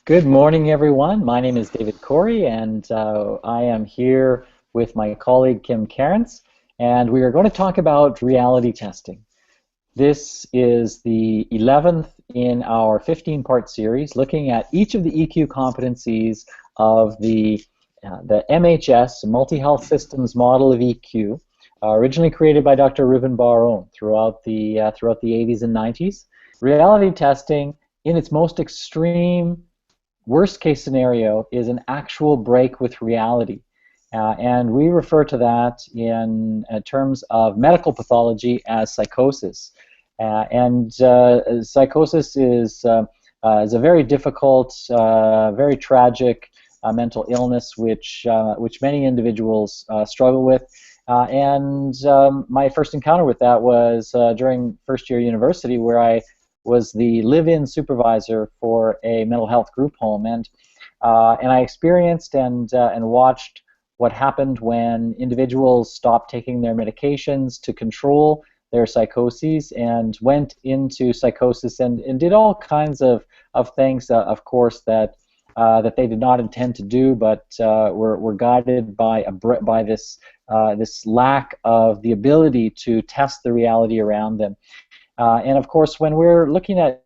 Good morning, everyone. My name is David Corey, and I am here with my colleague Kim Cairns, and we are going to talk about reality testing. This is the 11th in our 15-part series, looking at each of the EQ competencies of the MHS, Multi-Health Systems Model of EQ, originally created by Dr. Ruben Baron throughout the 80s and 90s. Reality testing, in its most extreme worst case scenario, is an actual break with reality. And we refer to that in terms of medical pathology as psychosis. Psychosis is a very difficult, very tragic mental illness which many individuals struggle with. My first encounter with that was during first year university, where I was the live-in supervisor for a mental health group home, and I experienced and watched what happened when individuals stopped taking their medications to control their psychoses and went into psychosis and did all kinds of things, of course, that they did not intend to do, but were guided by this lack of the ability to test the reality around them. And of course, when we're looking at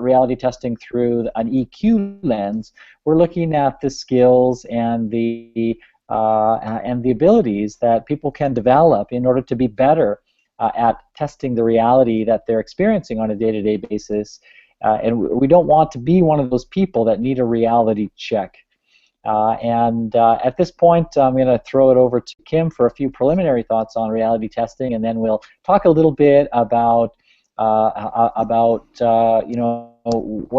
reality testing through an EQ lens, we're looking at the skills and the abilities that people can develop in order to be better at testing the reality that they're experiencing on a day-to-day basis. And we don't want to be one of those people that need a reality check. At this point, I'm going to throw it over to Kim for a few preliminary thoughts on reality testing, and then we'll talk a little bit about what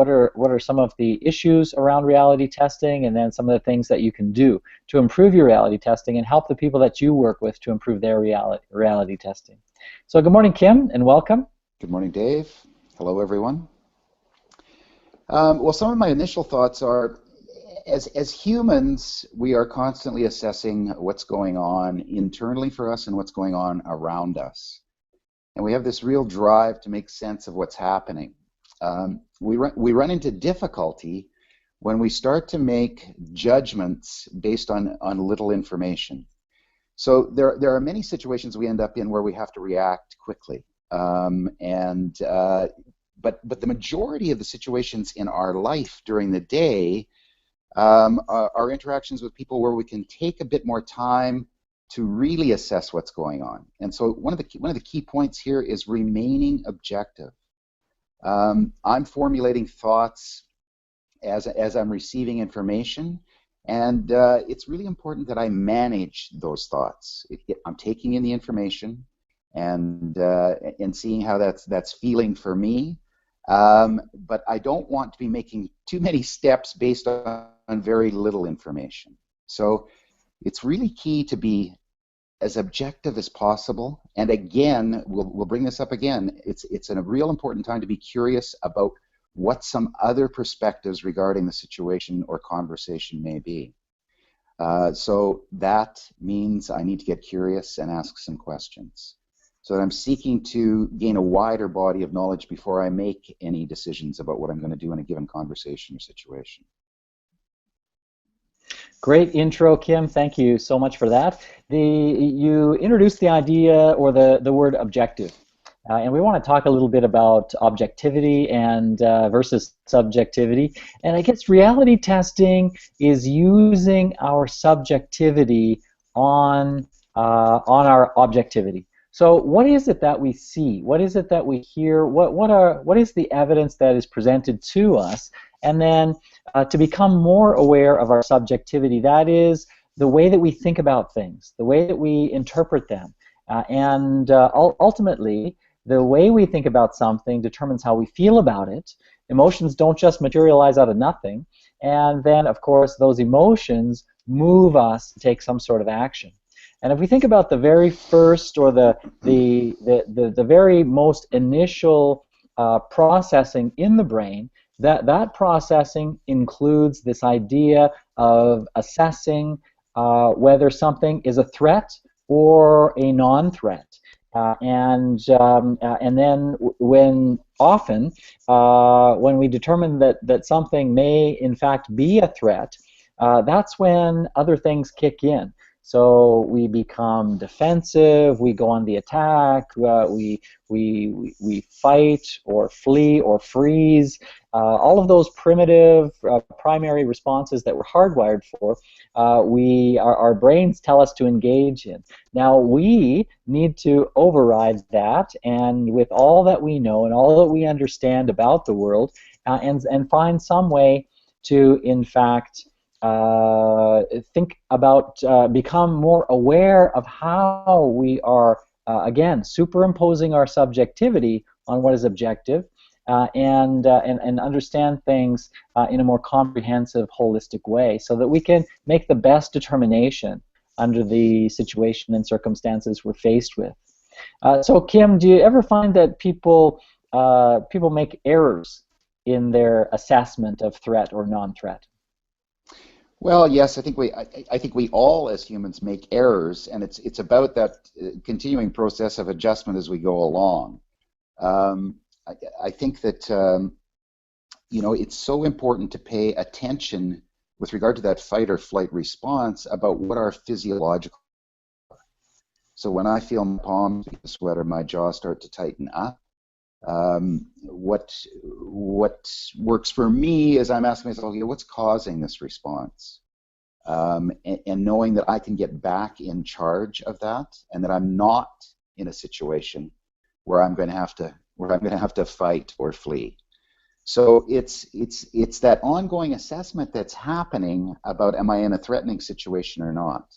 are some of the issues around reality testing, and then some of the things that you can do to improve your reality testing and help the people that you work with to improve their reality testing. So good morning, Kim, and welcome. Good morning, Dave. Hello, everyone. Well, some of my initial thoughts are, as humans, we are constantly assessing what's going on internally for us and what's going on around us. And we have this real drive to make sense of what's happening. We run into difficulty when we start to make judgments based on little information. So there are many situations we end up in where we have to react quickly. But the majority of the situations in our life during the day are interactions with people where we can take a bit more time to really assess what's going on. And so one of the key points here is remaining objective. I'm formulating thoughts as I'm receiving information, and it's really important that I manage those thoughts. I'm taking in the information and seeing how that's feeling for me. But I don't want to be making too many steps based on very little information. So it's really key to be as objective as possible. And again, we'll bring this up again, it's a real important time to be curious about what some other perspectives regarding the situation or conversation may be. So that means I need to get curious and ask some questions, so that I'm seeking to gain a wider body of knowledge before I make any decisions about what I'm going to do in a given conversation or situation. Great intro, Kim. Thank you so much for that. You introduced the idea or the word objective. And we want to talk a little bit about objectivity and versus subjectivity. And I guess reality testing is using our subjectivity on our objectivity. So what is it that we see? What is it that we hear? What is the evidence that is presented to us? And then to become more aware of our subjectivity, that is the way that we think about things, the way that we interpret them. Ultimately, the way we think about something determines how we feel about it. Emotions don't just materialize out of nothing. And then, of course, those emotions move us to take some sort of action. And if we think about the very first or the very most initial processing in the brain, that processing includes this idea of assessing whether something is a threat or a non-threat. And then when often, when we determine that something may in fact be a threat, that's when other things kick in. So we become defensive, we go on the attack, we fight or flee or freeze. All of those primitive primary responses that we're hardwired for, our brains tell us to engage in. Now we need to override that, and with all that we know and all that we understand about the world, and find some way to, in fact, think about, become more aware of how we are, again, superimposing our subjectivity on what is objective, and understand things in a more comprehensive, holistic way, so that we can make the best determination under the situation and circumstances we're faced with. So, Kim, do you ever find that people make errors in their assessment of threat or non-threat? Well, yes, I think we all as humans make errors, and it's about that continuing process of adjustment as we go along. Um, I think that it's so important to pay attention with regard to that fight or flight response about what our physiological. So when I feel my palms sweat or my jaw start to tighten up, what works for me is I'm asking myself, okay, what's causing this response? And knowing that I can get back in charge of that, and that I'm not in a situation where I'm going to have to fight or flee. So it's that ongoing assessment that's happening about, am I in a threatening situation or not?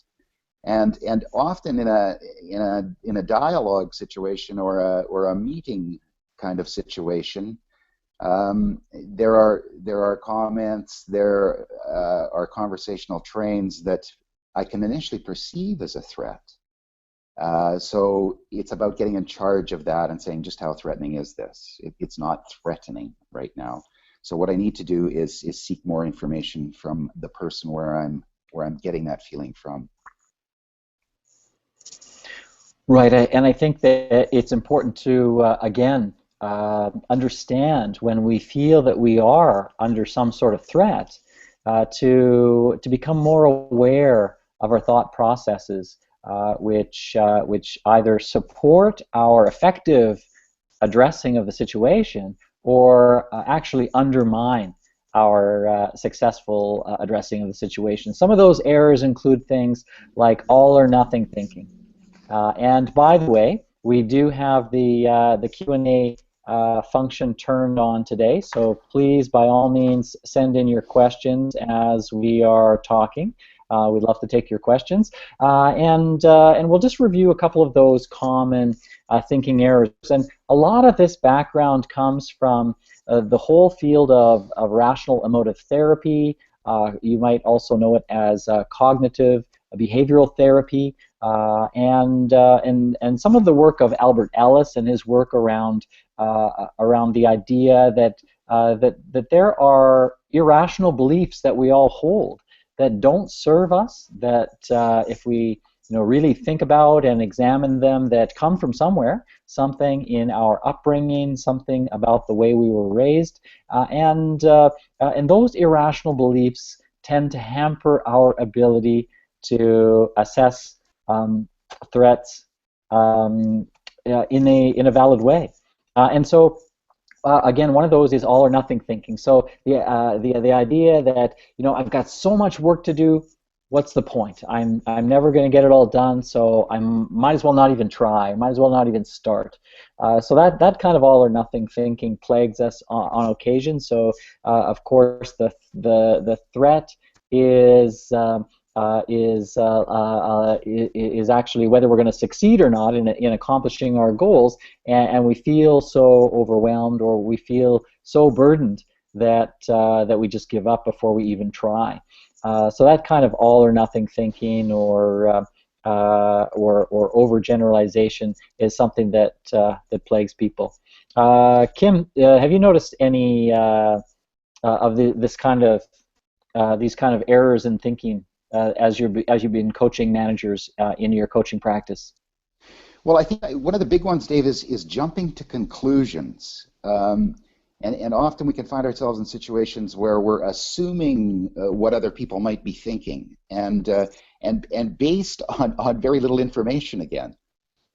And often in a dialogue situation or a meeting kind of situation, there are comments, there are conversational trains that I can initially perceive as a threat. So it's about getting in charge of that and saying, just how threatening is this? It's not threatening right now. So what I need to do is seek more information from the person where I'm getting that feeling from. Right, and I think that it's important to, again, understand when we feel that we are under some sort of threat, to become more aware of our thought processes, which either support our effective addressing of the situation, or actually undermine our successful addressing of the situation. Some of those errors include things like all or nothing thinking. And by the way, we do have the Q&A function turned on today, so please, by all means, send in your questions as we are talking. We'd love to take your questions, and we'll just review a couple of those common thinking errors. And a lot of this background comes from the whole field of rational emotive therapy. You might also know it as cognitive behavioral therapy, and some of the work of Albert Ellis and his work around the idea that there are irrational beliefs that we all hold that don't serve us, that if we really think about and examine them, that come from somewhere, something in our upbringing, something about the way we were raised, and those irrational beliefs tend to hamper our ability to assess threats in a valid way. And so again, one of those is all or nothing thinking. So the idea that I've got so much work to do, what's the point? I'm never going to get it all done, so I might as well not even try. Might as well not even start. So that kind of all or nothing thinking plagues us on occasion. So of course the threat is actually whether we're going to succeed or not in accomplishing our goals, and we feel so overwhelmed, or we feel so burdened that we just give up before we even try. So that kind of all or nothing thinking, or overgeneralization, is something that plagues people. Kim, have you noticed any of these kind of errors in thinking as you've been coaching managers in your coaching practice? Well, I think one of the big ones, Dave, is jumping to conclusions. And often we can find ourselves in situations where we're assuming what other people might be thinking, and based on very little information again.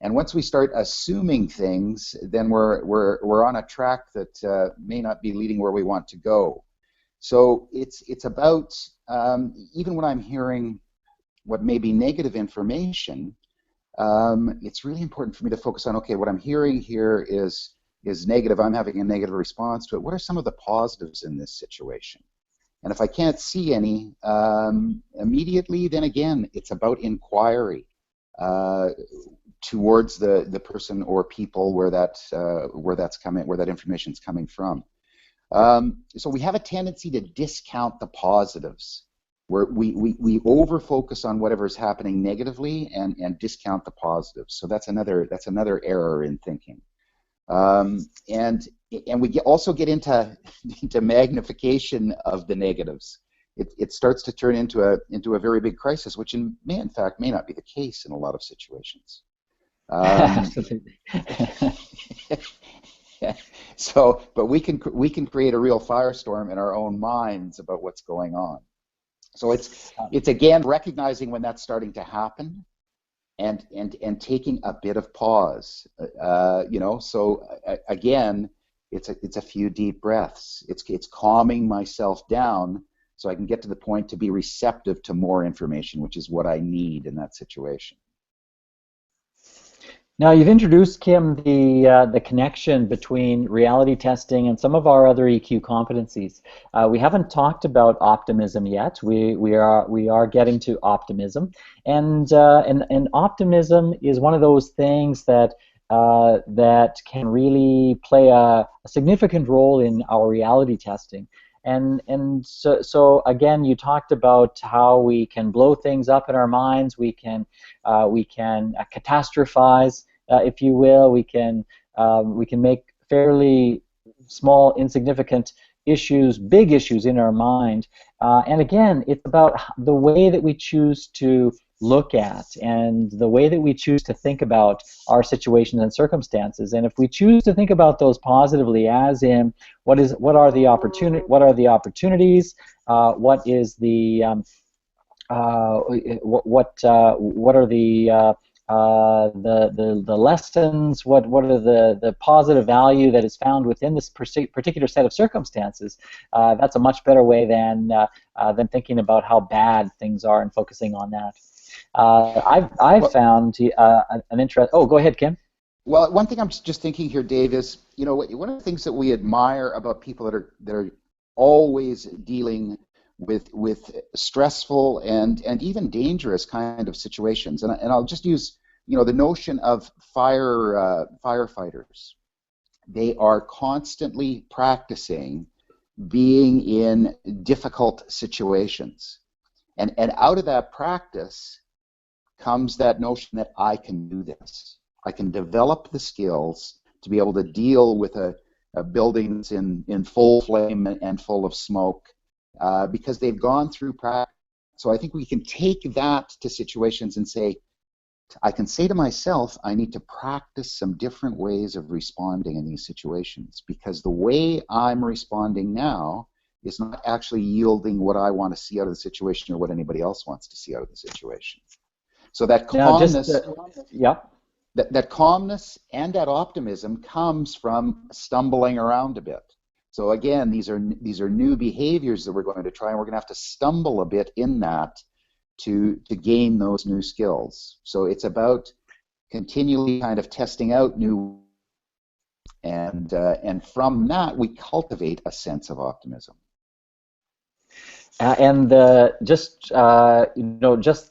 And once we start assuming things, then we're on a track that may not be leading where we want to go. So it's about even when I'm hearing what may be negative information, it's really important for me to focus on, okay, what I'm hearing here is negative. I'm having a negative response to it. What are some of the positives in this situation? And if I can't see any immediately, then again, it's about inquiry towards the person or people where that's coming, where that information's coming from. So we have a tendency to discount the positives, where we over focus on whatever's happening negatively and discount the positives. So that's another error in thinking. And we also get into magnification of the negatives. It starts to turn into a very big crisis, which in fact may not be the case in a lot of situations. Absolutely. So, but we can create a real firestorm in our own minds about what's going on. So it's again recognizing when that's starting to happen, and taking a bit of pause. So again, it's a few deep breaths. It's calming myself down so I can get to the point to be receptive to more information, which is what I need in that situation. Now, you've introduced, Kim, the connection between reality testing and some of our other EQ competencies. We haven't talked about optimism yet. We are getting to optimism, and optimism is one of those things that can really play a significant role in our reality testing. And so again, you talked about how we can blow things up in our minds. We can catastrophize, if you will. We can make fairly small, insignificant issues big issues in our mind. And again, it's about the way that we choose to look at and the way that we choose to think about our situations and circumstances. And if we choose to think about those positively, as in what are the opportunities, what are the the lessons, what are the positive value that is found within this particular set of circumstances, that's a much better way than thinking about how bad things are and focusing on that. I've found an interest. Oh, go ahead, Kim. Well, one thing I'm just thinking here, Dave, is one of the things that we admire about people that are always dealing with stressful and even dangerous kind of situations, and I'll just use the notion of firefighters. They are constantly practicing being in difficult situations, and out of that practice comes that notion that I can do this. I can develop the skills to be able to deal with a building that's in full flame and full of smoke, because they've gone through practice. So I think we can take that to situations and say, I can say to myself, I need to practice some different ways of responding in these situations, because the way I'm responding now is not actually yielding what I want to see out of the situation or what anybody else wants to see out of the situation. So that calmness, that calmness and that optimism comes from stumbling around a bit. So again, these are new behaviors that we're going to try, and we're going to have to stumble a bit in that to gain those new skills. So it's about continually kind of testing out new, and from that we cultivate a sense of optimism. Just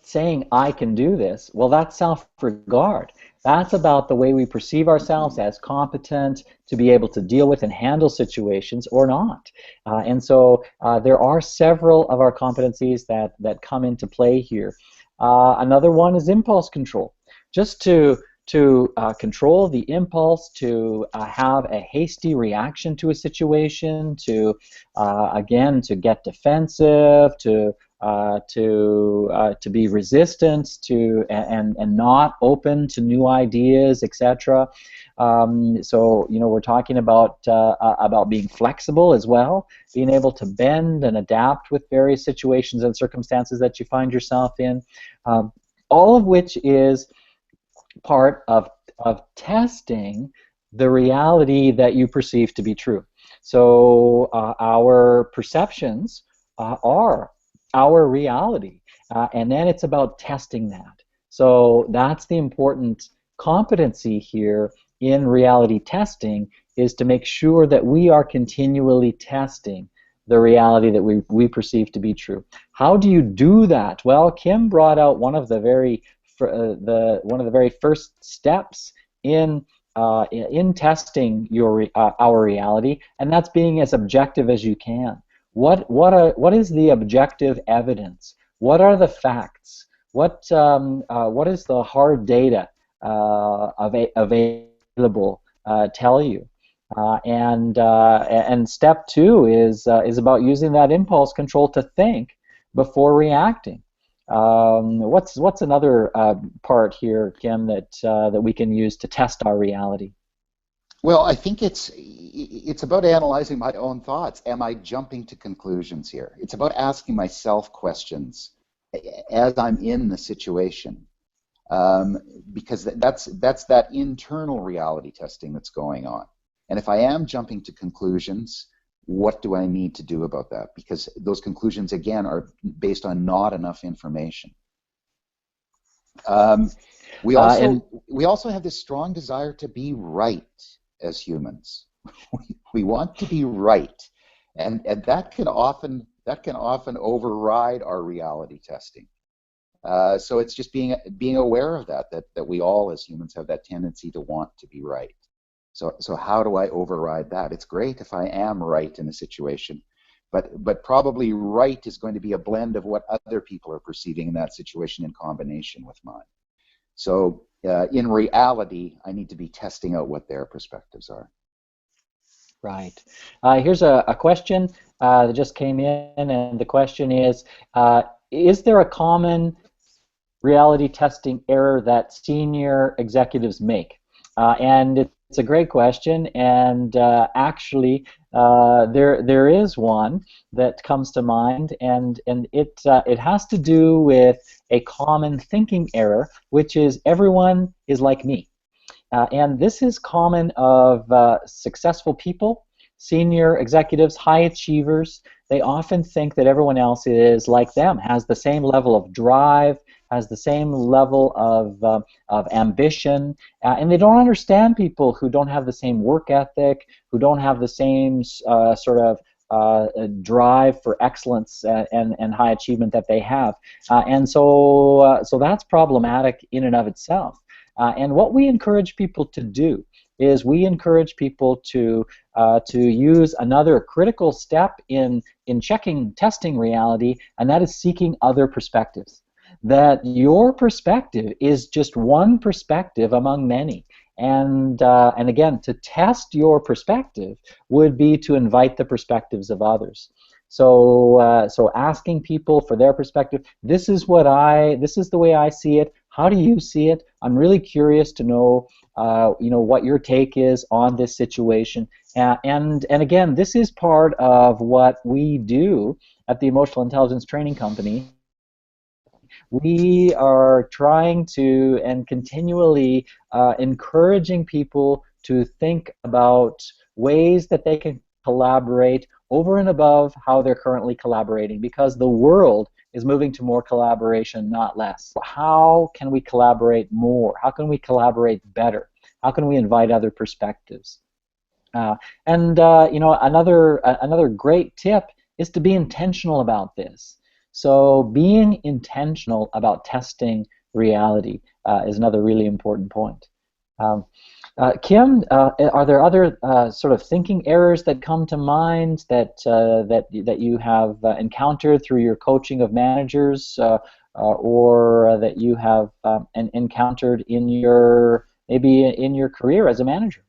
saying I can do this, well, that's self-regard. That's about the way we perceive ourselves as competent to be able to deal with and handle situations or not. And so there are several of our competencies that come into play here. Another one is impulse control. Just to control the impulse to have a hasty reaction to a situation, to again, to get defensive, to to be resistant to and not open to new ideas, etc. So we're talking about being flexible as well, being able to bend and adapt with various situations and circumstances that you find yourself in, all of which is part of testing the reality that you perceive to be true. So our perceptions are our reality, and then it's about testing that. So that's the important competency here in reality testing, is to make sure that we are continually testing the reality that we perceive to be true. How do you do that? Well, Kim brought out one of the very first steps in testing our reality, and that's being as objective as you can. What is the objective evidence? What are the facts? What is the hard data available tell you? And step two is about using that impulse control to think before reacting. What's another part here, Kim, that we can use to test our reality? Well, I think it's about analyzing my own thoughts. Am I jumping to conclusions here? It's about asking myself questions as I'm in the situation, because that's that internal reality testing that's going on. And if I am jumping to conclusions, what do I need to do about that? Because those conclusions, again, are based on not enough information. We also have this strong desire to be right as humans. We want to be right, and that can often override our reality testing. So it's just being aware of that we all as humans have that tendency to want to be right. So how do I override that? It's great if I am right in a situation, but probably right is going to be a blend of what other people are perceiving in that situation in combination with mine. So in reality, I need to be testing out what their perspectives are. Right. Here's a question that just came in, and the question is there a common reality testing error that senior executives make? And it's a great question, and actually there is one that comes to mind, and it has to do with a common thinking error, which is everyone is like me. And this is common of successful people, senior executives, high achievers. They often think that everyone else is like them, has the same level of drive, has the same level of ambition, and they don't understand people who don't have the same work ethic, who don't have the same sort of drive for excellence and high achievement that they have. And so that's problematic in and of itself. And what we encourage people to do is we encourage people to use another critical step in testing reality, and that is seeking other perspectives. That your perspective is just one perspective among many, and again, to test your perspective would be to invite the perspectives of others. So asking people for their perspective. This is the way I see it. How do you see it? I'm really curious to know, what your take is on this situation. And again, this is part of what we do at the Emotional Intelligence Training Company. We are trying to and continually encouraging people to think about ways that they can collaborate over and above how they're currently collaborating, because the world is moving to more collaboration, not less. How can we collaborate more? How can we collaborate better? How can we invite other perspectives? Another great tip is to be intentional about this. So being intentional about testing reality is another really important point. Kim, are there other sort of thinking errors that come to mind that you have encountered through your coaching of managers, or that you have encountered maybe in your career as a manager?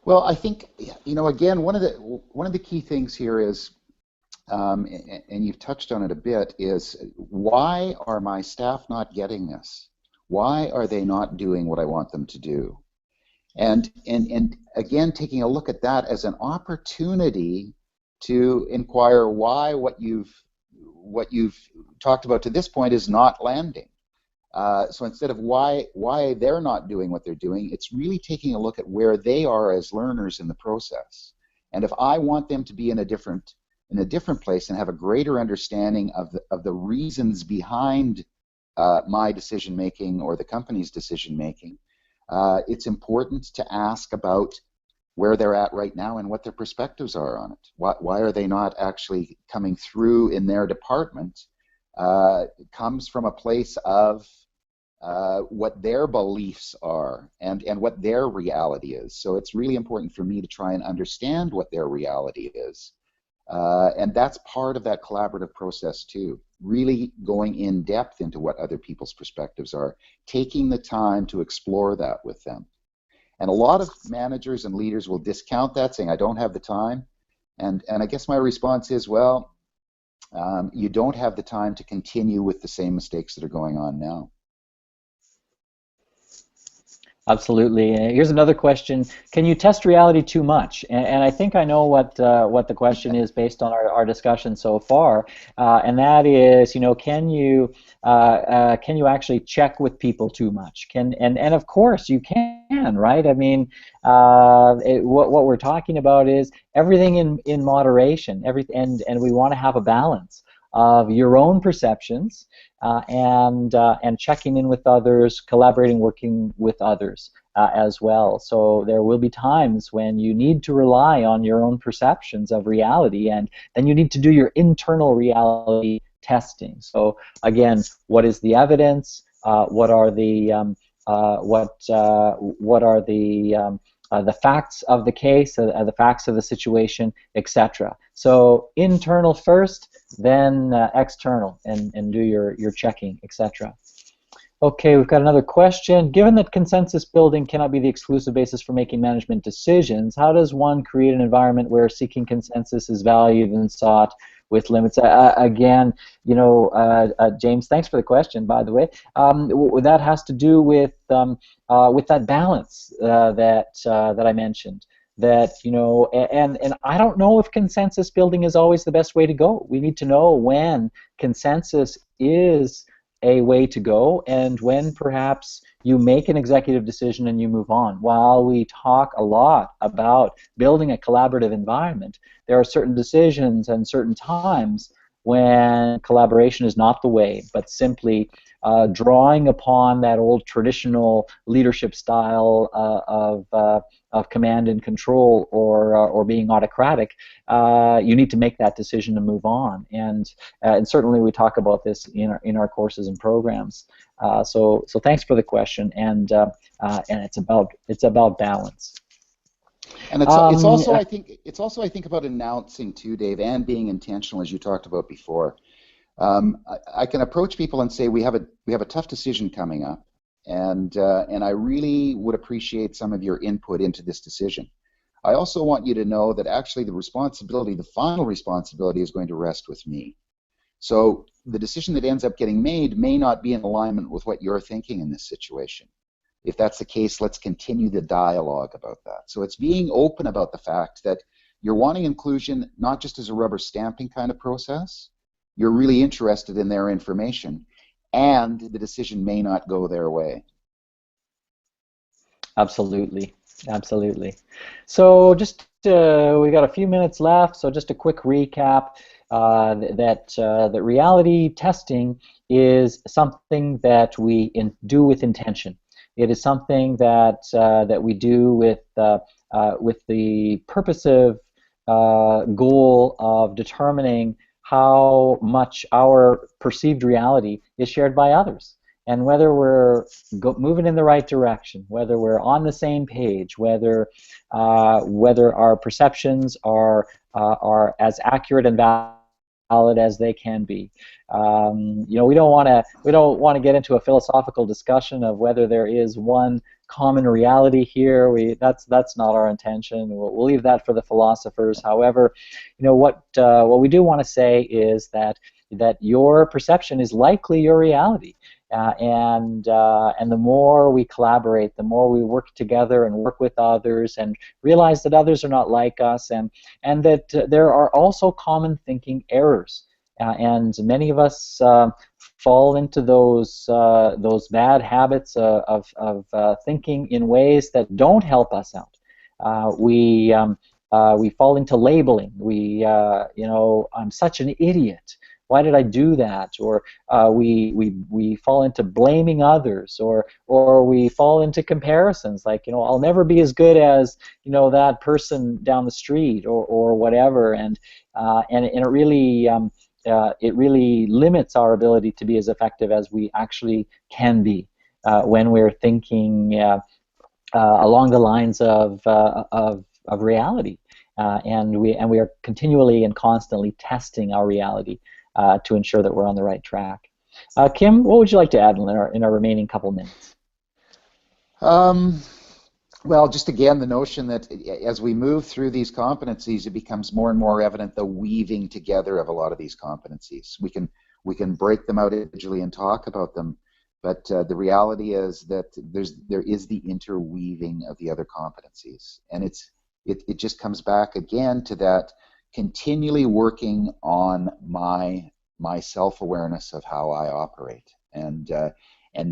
Well, I think again one of the key things here is and you've touched on it a bit, is why are my staff not getting this? Why are they not doing what I want them to do? And again, taking a look at that as an opportunity to inquire why what you've talked about to this point is not landing. So instead of why they're not doing what they're doing, it's really taking a look at where they are as learners in the process. And if I want them to be in a different place and have a greater understanding of the reasons behind my decision making or the company's decision making, it's important to ask about where they're at right now and what their perspectives are on it. Why are they not actually coming through in their department? It comes from a place of what their beliefs are and what their reality is. So it's really important for me to try and understand what their reality is. And that's part of that collaborative process too. Really going in depth into what other people's perspectives are, taking the time to explore that with them. And a lot of managers and leaders will discount that, saying, I don't have the time. And I guess my response is, well, you don't have the time to continue with the same mistakes that are going on now. Absolutely. Here's another question: can you test reality too much? And I think I know what the question is based on our discussion so far, and that is, can you actually check with people too much? And of course you can, right? I mean, what we're talking about is everything in moderation, and we want to have a balance of your own perceptions and checking in with others, collaborating, working with others as well. So there will be times when you need to rely on your own perceptions of reality, and then you need to do your internal reality testing. So again, what is the evidence? What are the facts of the case, the facts of the situation, etc. So internal first, then external, and do your checking, etc. Okay, we've got another question. Given that consensus building cannot be the exclusive basis for making management decisions, how does one create an environment where seeking consensus is valued and sought with limits? Again, James, thanks for the question, by the way. That has to do with that balance that I mentioned. That and I don't know if consensus building is always the best way to go. We need to know when consensus is a way to go, and when perhaps you make an executive decision and you move on. While we talk a lot about building a collaborative environment, there are certain decisions and certain times when collaboration is not the way, but simply drawing upon that old traditional leadership style of command and control, or being autocratic. You need to make that decision to move on, and certainly we talk about this in our courses and programs. So thanks for the question, and it's about balance. And it's also I think about announcing too, Dave, and being intentional, as you talked about before. I can approach people and say we have a tough decision coming up, and I really would appreciate some of your input into this decision. I also want you to know that actually the final responsibility is going to rest with me. So the decision that ends up getting made may not be in alignment with what you're thinking in this situation. If that's the case, let's continue the dialogue about that. So it's being open about the fact that you're wanting inclusion not just as a rubber stamping kind of process. You're really interested in their information, and the decision may not go their way. Absolutely, absolutely. So just we got a few minutes left. So just a quick recap: that reality testing is something that we do with intention. It is something that we do with the purposive goal of determining how much our perceived reality is shared by others, and whether we're moving in the right direction, whether we're on the same page, whether our perceptions are as accurate and valid valid as they can be. We don't want to get into a philosophical discussion of whether there is one common reality here. That's not our intention. We'll leave that for the philosophers. However, what we do want to say is that your perception is likely your reality. And the more we collaborate, the more we work together and work with others and realize that others are not like us, and that there are also common thinking errors. And many of us fall into those bad habits of thinking in ways that don't help us out. We fall into labeling. I'm such an idiot. Why did I do that? Or we fall into blaming others, or we fall into comparisons, like, I'll never be as good as that person down the street, or whatever, and it really limits our ability to be as effective as we actually can be when we're thinking along the lines of reality, and we are continually and constantly testing our reality to ensure that we're on the right track. Kim, what would you like to add in our remaining couple minutes? Well, just again, the notion that as we move through these competencies, it becomes more and more evident the weaving together of a lot of these competencies. We can break them out individually and talk about them, but the reality is that there is the interweaving of the other competencies, and it just comes back again to that continually working on my self-awareness of how I operate. And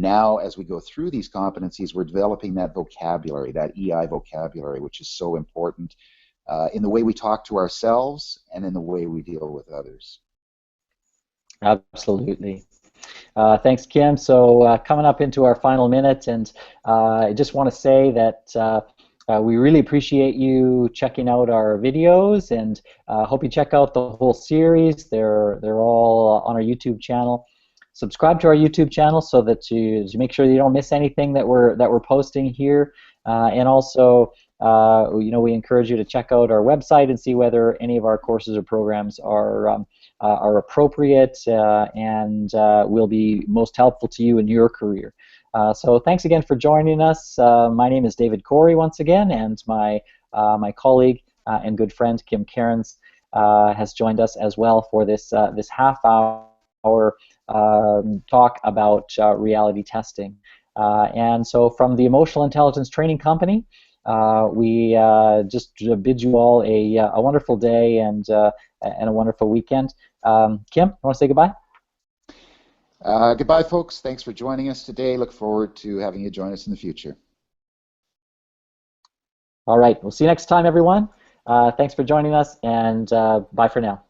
now, as we go through these competencies, we're developing that vocabulary, that EI vocabulary, which is so important in the way we talk to ourselves and in the way we deal with others. Absolutely. Thanks, Kim. So coming up into our final minute, and I just want to say that we really appreciate you checking out our videos, and hope you check out the whole series. They're all on our YouTube channel. Subscribe to our YouTube channel so that you make sure that you don't miss anything that we're posting here. And also, we encourage you to check out our website and see whether any of our courses or programs are appropriate and will be most helpful to you in your career. So thanks again for joining us. My name is David Corey once again, and my colleague and good friend Kim Cairns has joined us as well for this half-hour talk about reality testing. And so from the Emotional Intelligence Training Company, we just bid you all a wonderful day and a wonderful weekend. Kim, you want to say goodbye? Goodbye, folks. Thanks for joining us today. Look forward to having you join us in the future. All right. We'll see you next time, everyone. Thanks for joining us, and bye for now.